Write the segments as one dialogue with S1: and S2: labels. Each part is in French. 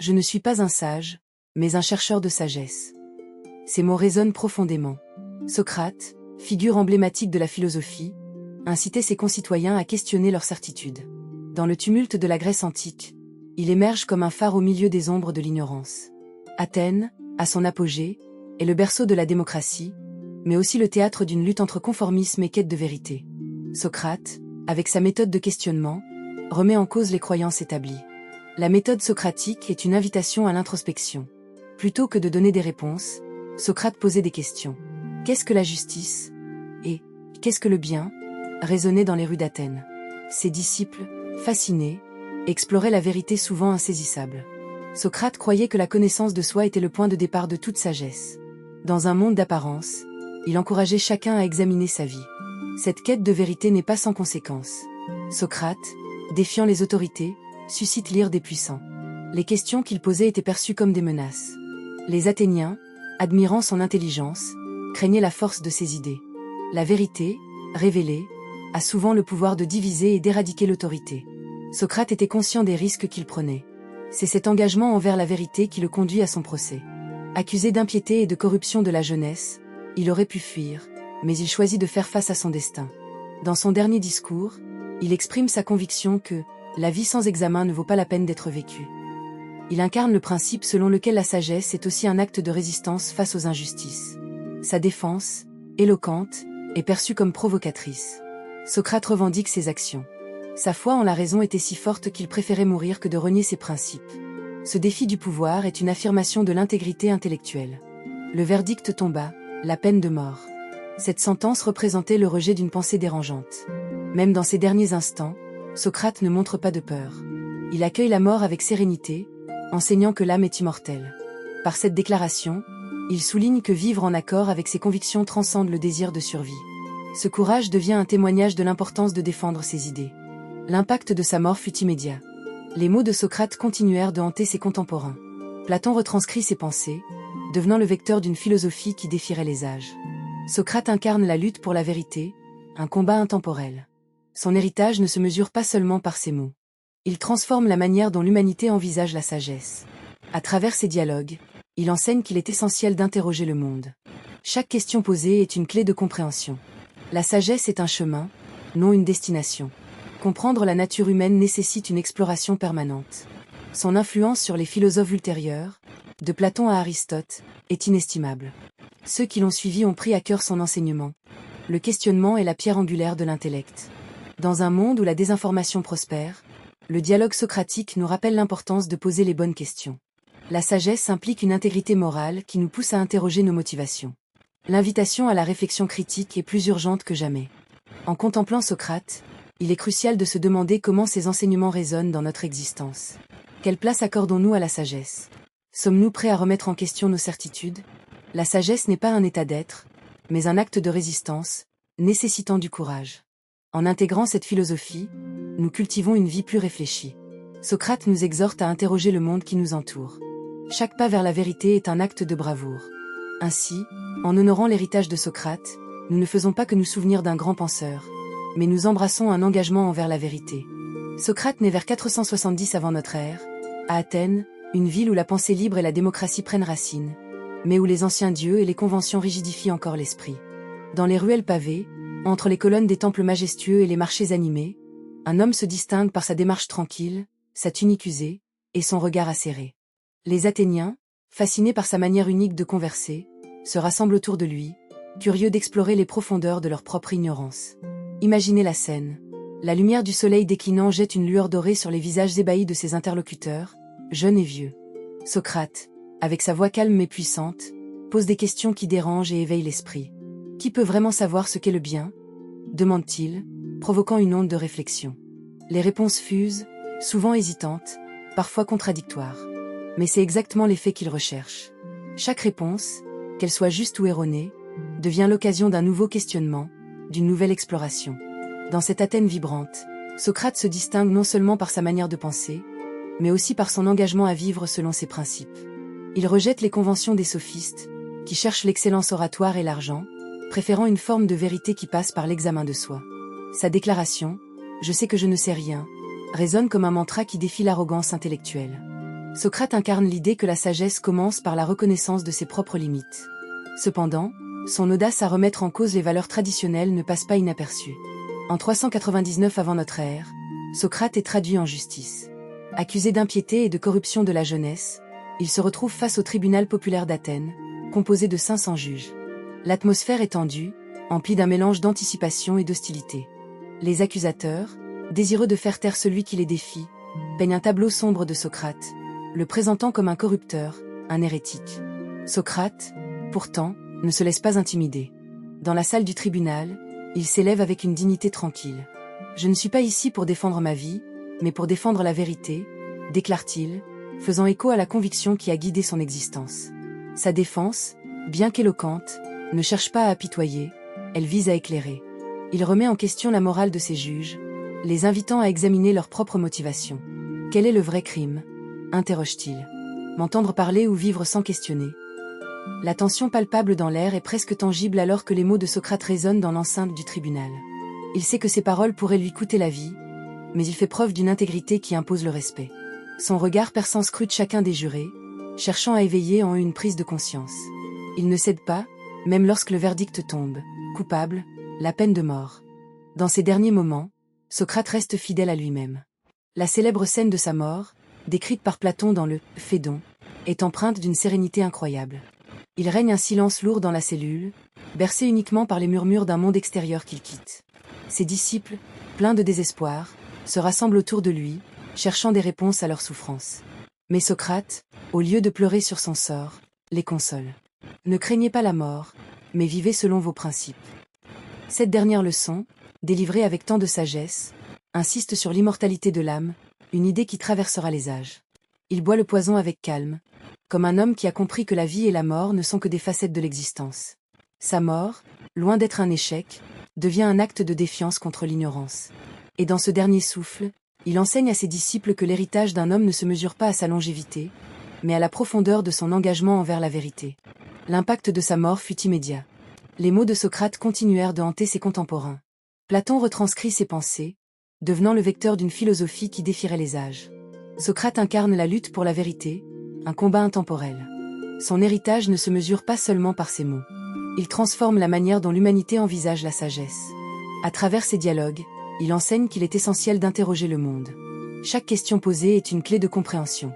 S1: Je ne suis pas un sage, mais un chercheur de sagesse. Ces mots résonnent profondément. Socrate, figure emblématique de la philosophie, incitait ses concitoyens à questionner leurs certitudes. Dans le tumulte de la Grèce antique, il émerge comme un phare au milieu des ombres de l'ignorance. Athènes, à son apogée, est le berceau de la démocratie, mais aussi le théâtre d'une lutte entre conformisme et quête de vérité. Socrate, avec sa méthode de questionnement, remet en cause les croyances établies. La méthode socratique est une invitation à l'introspection. Plutôt que de donner des réponses, Socrate posait des questions. Qu'est-ce que la justice? Et qu'est-ce que le bien? Résonnait dans les rues d'Athènes. Ses disciples, fascinés, exploraient la vérité souvent insaisissable. Socrate croyait que la connaissance de soi était le point de départ de toute sagesse. Dans un monde d'apparence, il encourageait chacun à examiner sa vie. Cette quête de vérité n'est pas sans conséquences. Socrate, défiant les autorités, suscite l'ire des puissants. Les questions qu'il posait étaient perçues comme des menaces. Les Athéniens, admirant son intelligence, craignaient la force de ses idées. La vérité, révélée, a souvent le pouvoir de diviser et d'éradiquer l'autorité. Socrate était conscient des risques qu'il prenait. C'est cet engagement envers la vérité qui le conduit à son procès. Accusé d'impiété et de corruption de la jeunesse, il aurait pu fuir, mais il choisit de faire face à son destin. Dans son dernier discours, il exprime sa conviction que la vie sans examen ne vaut pas la peine d'être vécue. Il incarne le principe selon lequel la sagesse est aussi un acte de résistance face aux injustices. Sa défense, éloquente, est perçue comme provocatrice. Socrate revendique ses actions. Sa foi en la raison était si forte qu'il préférait mourir que de renier ses principes. Ce défi du pouvoir est une affirmation de l'intégrité intellectuelle. Le verdict tomba, la peine de mort. Cette sentence représentait le rejet d'une pensée dérangeante. Même dans ses derniers instants, Socrate ne montre pas de peur. Il accueille la mort avec sérénité, enseignant que l'âme est immortelle. Par cette déclaration, il souligne que vivre en accord avec ses convictions transcende le désir de survie. Ce courage devient un témoignage de l'importance de défendre ses idées. L'impact de sa mort fut immédiat. Les mots de Socrate continuèrent de hanter ses contemporains. Platon retranscrit ses pensées, devenant le vecteur d'une philosophie qui défierait les âges. Socrate incarne la lutte pour la vérité, un combat intemporel. Son héritage ne se mesure pas seulement par ses mots. Il transforme la manière dont l'humanité envisage la sagesse. À travers ses dialogues, il enseigne qu'il est essentiel d'interroger le monde. Chaque question posée est une clé de compréhension. La sagesse est un chemin, non une destination. Comprendre la nature humaine nécessite une exploration permanente. Son influence sur les philosophes ultérieurs, de Platon à Aristote, est inestimable. Ceux qui l'ont suivi ont pris à cœur son enseignement. Le questionnement est la pierre angulaire de l'intellect. Dans un monde où la désinformation prospère, le dialogue socratique nous rappelle l'importance de poser les bonnes questions. La sagesse implique une intégrité morale qui nous pousse à interroger nos motivations. L'invitation à la réflexion critique est plus urgente que jamais. En contemplant Socrate, il est crucial de se demander comment ces enseignements résonnent dans notre existence. Quelle place accordons-nous à la sagesse? Sommes-nous prêts à remettre en question nos certitudes? La sagesse n'est pas un état d'être, mais un acte de résistance, nécessitant du courage. En intégrant cette philosophie, nous cultivons une vie plus réfléchie. Socrate nous exhorte à interroger le monde qui nous entoure. Chaque pas vers la vérité est un acte de bravoure. Ainsi, en honorant l'héritage de Socrate, nous ne faisons pas que nous souvenir d'un grand penseur, mais nous embrassons un engagement envers la vérité. Socrate naît vers 470 avant notre ère, à Athènes, une ville où la pensée libre et la démocratie prennent racine, mais où les anciens dieux et les conventions rigidifient encore l'esprit. Dans les ruelles pavées, entre les colonnes des temples majestueux et les marchés animés, un homme se distingue par sa démarche tranquille, sa tunique usée, et son regard acéré. Les Athéniens, fascinés par sa manière unique de converser, se rassemblent autour de lui, curieux d'explorer les profondeurs de leur propre ignorance. Imaginez la scène. La lumière du soleil déclinant jette une lueur dorée sur les visages ébahis de ses interlocuteurs, jeunes et vieux. Socrate, avec sa voix calme mais puissante, pose des questions qui dérangent et éveillent l'esprit. Qui peut vraiment savoir ce qu'est le bien? Demande-t-il, provoquant une onde de réflexion. Les réponses fusent, souvent hésitantes, parfois contradictoires. Mais c'est exactement l'effet qu'il recherche. Chaque réponse, qu'elle soit juste ou erronée, devient l'occasion d'un nouveau questionnement, d'une nouvelle exploration. Dans cette Athènes vibrante, Socrate se distingue non seulement par sa manière de penser, mais aussi par son engagement à vivre selon ses principes. Il rejette les conventions des sophistes, qui cherchent l'excellence oratoire et l'argent, préférant une forme de vérité qui passe par l'examen de soi. Sa déclaration, « Je sais que je ne sais rien », résonne comme un mantra qui défie l'arrogance intellectuelle. Socrate incarne l'idée que la sagesse commence par la reconnaissance de ses propres limites. Cependant, son audace à remettre en cause les valeurs traditionnelles ne passe pas inaperçue. En 399 avant notre ère, Socrate est traduit en justice. Accusé d'impiété et de corruption de la jeunesse, il se retrouve face au tribunal populaire d'Athènes, composé de 500 juges. L'atmosphère est tendue, emplie d'un mélange d'anticipation et d'hostilité. Les accusateurs, désireux de faire taire celui qui les défie, peignent un tableau sombre de Socrate, le présentant comme un corrupteur, un hérétique. Socrate, pourtant, ne se laisse pas intimider. Dans la salle du tribunal, il s'élève avec une dignité tranquille. « Je ne suis pas ici pour défendre ma vie, mais pour défendre la vérité », déclare-t-il, faisant écho à la conviction qui a guidé son existence. Sa défense, bien qu'éloquente, ne cherche pas à apitoyer, elle vise à éclairer. Il remet en question la morale de ses juges, les invitant à examiner leurs propres motivations. « Quel est le vrai crime ?» interroge-t-il. « M'entendre parler ou vivre sans questionner ?» La tension palpable dans l'air est presque tangible alors que les mots de Socrate résonnent dans l'enceinte du tribunal. Il sait que ses paroles pourraient lui coûter la vie, mais il fait preuve d'une intégrité qui impose le respect. Son regard perçant scrute chacun des jurés, cherchant à éveiller en eux une prise de conscience. Il ne cède pas, même lorsque le verdict tombe, coupable, la peine de mort. Dans ces derniers moments, Socrate reste fidèle à lui-même. La célèbre scène de sa mort, décrite par Platon dans le Phédon, est empreinte d'une sérénité incroyable. Il règne un silence lourd dans la cellule, bercé uniquement par les murmures d'un monde extérieur qu'il quitte. Ses disciples, pleins de désespoir, se rassemblent autour de lui, cherchant des réponses à leurs souffrances. Mais Socrate, au lieu de pleurer sur son sort, les console. Ne craignez pas la mort, mais vivez selon vos principes. Cette dernière leçon, délivrée avec tant de sagesse, insiste sur l'immortalité de l'âme, une idée qui traversera les âges. Il boit le poison avec calme, comme un homme qui a compris que la vie et la mort ne sont que des facettes de l'existence. Sa mort, loin d'être un échec, devient un acte de défiance contre l'ignorance. Et dans ce dernier souffle, il enseigne à ses disciples que l'héritage d'un homme ne se mesure pas à sa longévité, mais à la profondeur de son engagement envers la vérité. L'impact de sa mort fut immédiat. Les mots de Socrate continuèrent de hanter ses contemporains. Platon retranscrit ses pensées, devenant le vecteur d'une philosophie qui défierait les âges. Socrate incarne la lutte pour la vérité, un combat intemporel. Son héritage ne se mesure pas seulement par ses mots. Il transforme la manière dont l'humanité envisage la sagesse. À travers ses dialogues, il enseigne qu'il est essentiel d'interroger le monde. Chaque question posée est une clé de compréhension.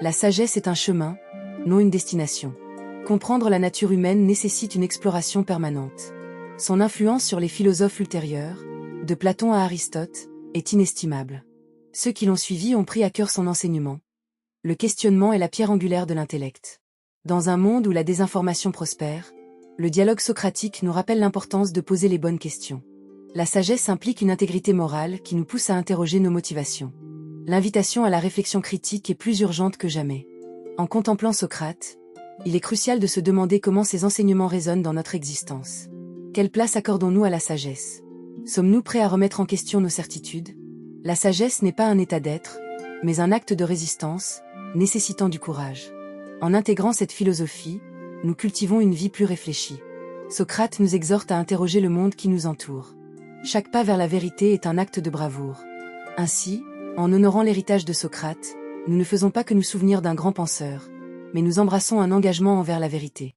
S1: La sagesse est un chemin, non une destination. Comprendre la nature humaine nécessite une exploration permanente. Son influence sur les philosophes ultérieurs, de Platon à Aristote, est inestimable. Ceux qui l'ont suivi ont pris à cœur son enseignement. Le questionnement est la pierre angulaire de l'intellect. Dans un monde où la désinformation prospère, le dialogue socratique nous rappelle l'importance de poser les bonnes questions. La sagesse implique une intégrité morale qui nous pousse à interroger nos motivations. L'invitation à la réflexion critique est plus urgente que jamais. En contemplant Socrate, il est crucial de se demander comment ces enseignements résonnent dans notre existence. Quelle place accordons-nous à la sagesse? Sommes-nous prêts à remettre en question nos certitudes? La sagesse n'est pas un état d'être, mais un acte de résistance, nécessitant du courage. En intégrant cette philosophie, nous cultivons une vie plus réfléchie. Socrate nous exhorte à interroger le monde qui nous entoure. Chaque pas vers la vérité est un acte de bravoure. Ainsi, en honorant l'héritage de Socrate, nous ne faisons pas que nous souvenir d'un grand penseur, mais nous embrassons un engagement envers la vérité.